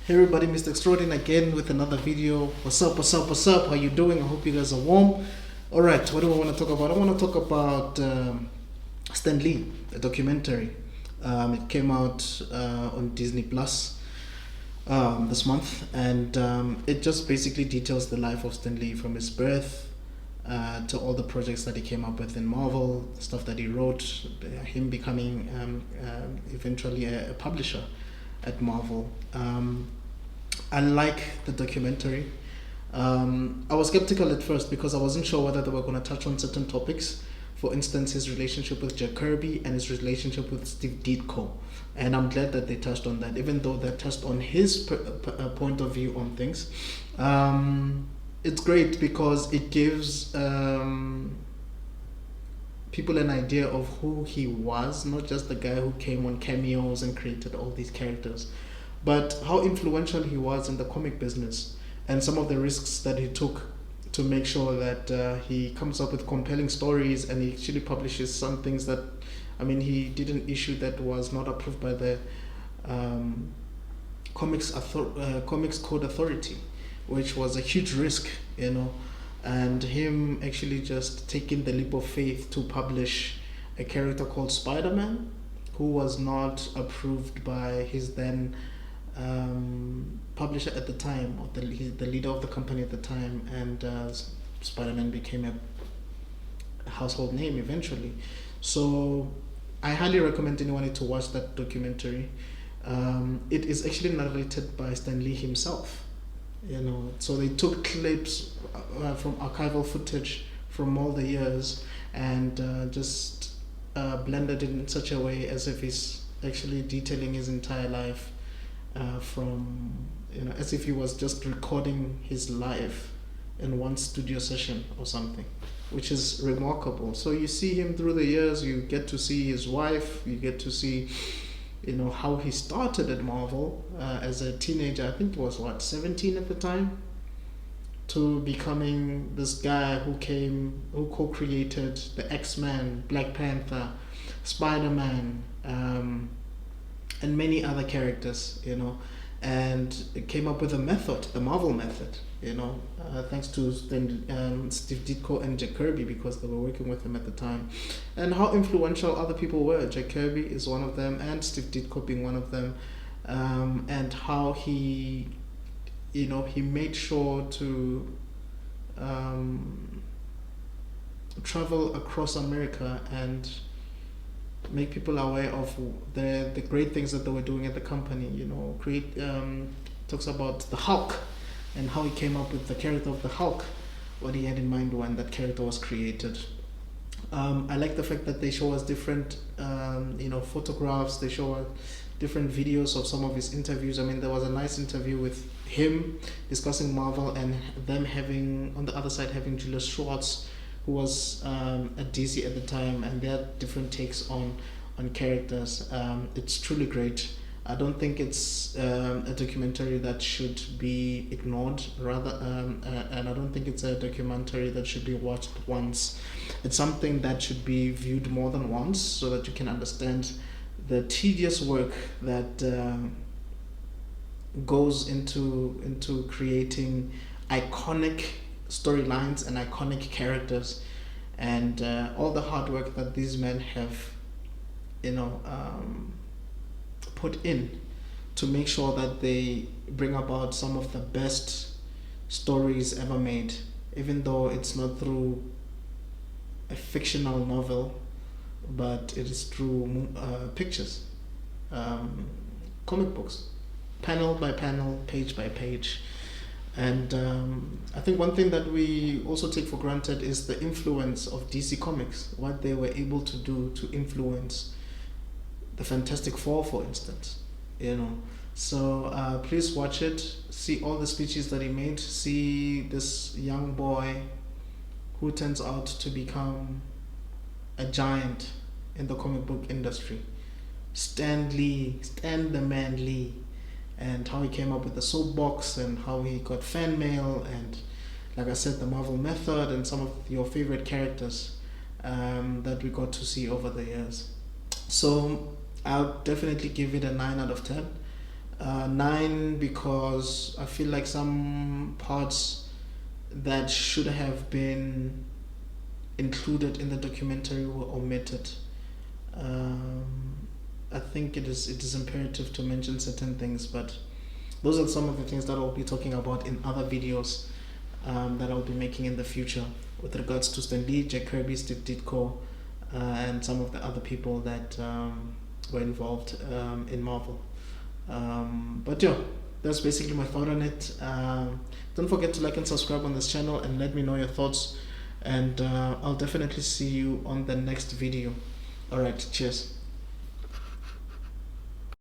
Hey everybody, Mr. Extraordinary again with another video. What's up, what's up, what's up? How you doing? I hope you guys are warm. Alright, what do I want to talk about? I want to talk about Stan Lee, a documentary. It came out on Disney Plus this month, and it just basically details the life of Stan Lee from his birth to all the projects that he came up with in Marvel, stuff that he wrote, him becoming eventually a publisher at Marvel. I like the documentary. I was skeptical at first because I wasn't sure whether they were going to touch on certain topics. For instance, his relationship with Jack Kirby and his relationship with Steve Ditko. And I'm glad that they touched on that, even though they touched on his point of view on things. It's great because it gives people an idea of who he was, not just the guy who came on cameos and created all these characters, but how influential he was in the comic business and some of the risks that he took to make sure that he comes up with compelling stories, and he actually publishes some things that, I mean, he did an issue that was not approved by the Comics Code Authority, which was a huge risk, you know, and him actually just taking the leap of faith to publish a character called Spider-Man, who was not approved by his then publisher at the time, or the leader of the company at the time, and Spider-Man became a household name eventually. So I highly recommend anyone to watch that documentary. It is actually narrated by Stan Lee himself, you know, so they took clips from archival footage from all the years and just blended it in such a way as if he's actually detailing his entire life, from, you know, as if he was just recording his life in one studio session or something, which is remarkable. So you see him through the years, you get to see his wife, you get to see, you know, how he started at Marvel as a teenager. I think it was 17 at the time, to becoming this guy who co-created the X-Men, Black Panther, Spider-Man, and many other characters, you know, and it came up with a method, the Marvel method, you know, thanks to Steve Ditko and Jack Kirby, because they were working with him at the time, and how influential other people were. Jack Kirby is one of them, and Steve Ditko being one of them, and how he, you know, he made sure to travel across America and make people aware of the great things that they were doing at the company. You know, talks about the Hulk and how he came up with the character of the Hulk, what he had in mind when that character was created. I like the fact that they show us different, you know, photographs. They show us different videos of some of his interviews. I mean, there was a nice interview with him discussing Marvel, and them having, on the other side, having Julius Schwartz, who was at DC at the time, and they had different takes on characters. It's truly great. I don't think it's a documentary that should be ignored, rather, and I don't think it's a documentary that should be watched once. It's something that should be viewed more than once, so that you can understand the tedious work that goes into creating iconic storylines and iconic characters, and all the hard work that these men have, you know, put in to make sure that they bring about some of the best stories ever made, even though it's not through a fictional novel, but it is through pictures, comic books, panel by panel, page by page. And I think one thing that we also take for granted is the influence of DC Comics, what they were able to do to influence the Fantastic Four, for instance, you know. So please watch it, see all the speeches that he made, see this young boy who turns out to become a giant in the comic book industry, Stan the Man Lee, and how he came up with the soapbox, and how he got fan mail, and, like I said, the Marvel method, and some of your favorite characters that we got to see over the years. So I'll definitely give it a 9 out of 10. 9 because I feel like some parts that should have been included in the documentary were omitted. I think it is imperative to mention certain things, but those are some of the things that I'll be talking about in other videos that I'll be making in the future with regards to Stan Lee, Jack Kirby, Steve Ditko, and some of the other people that were involved in Marvel. But yeah, that's basically my thought on it. Don't forget to like and subscribe on this channel and let me know your thoughts. And I'll definitely see you on the next video. Alright, cheers.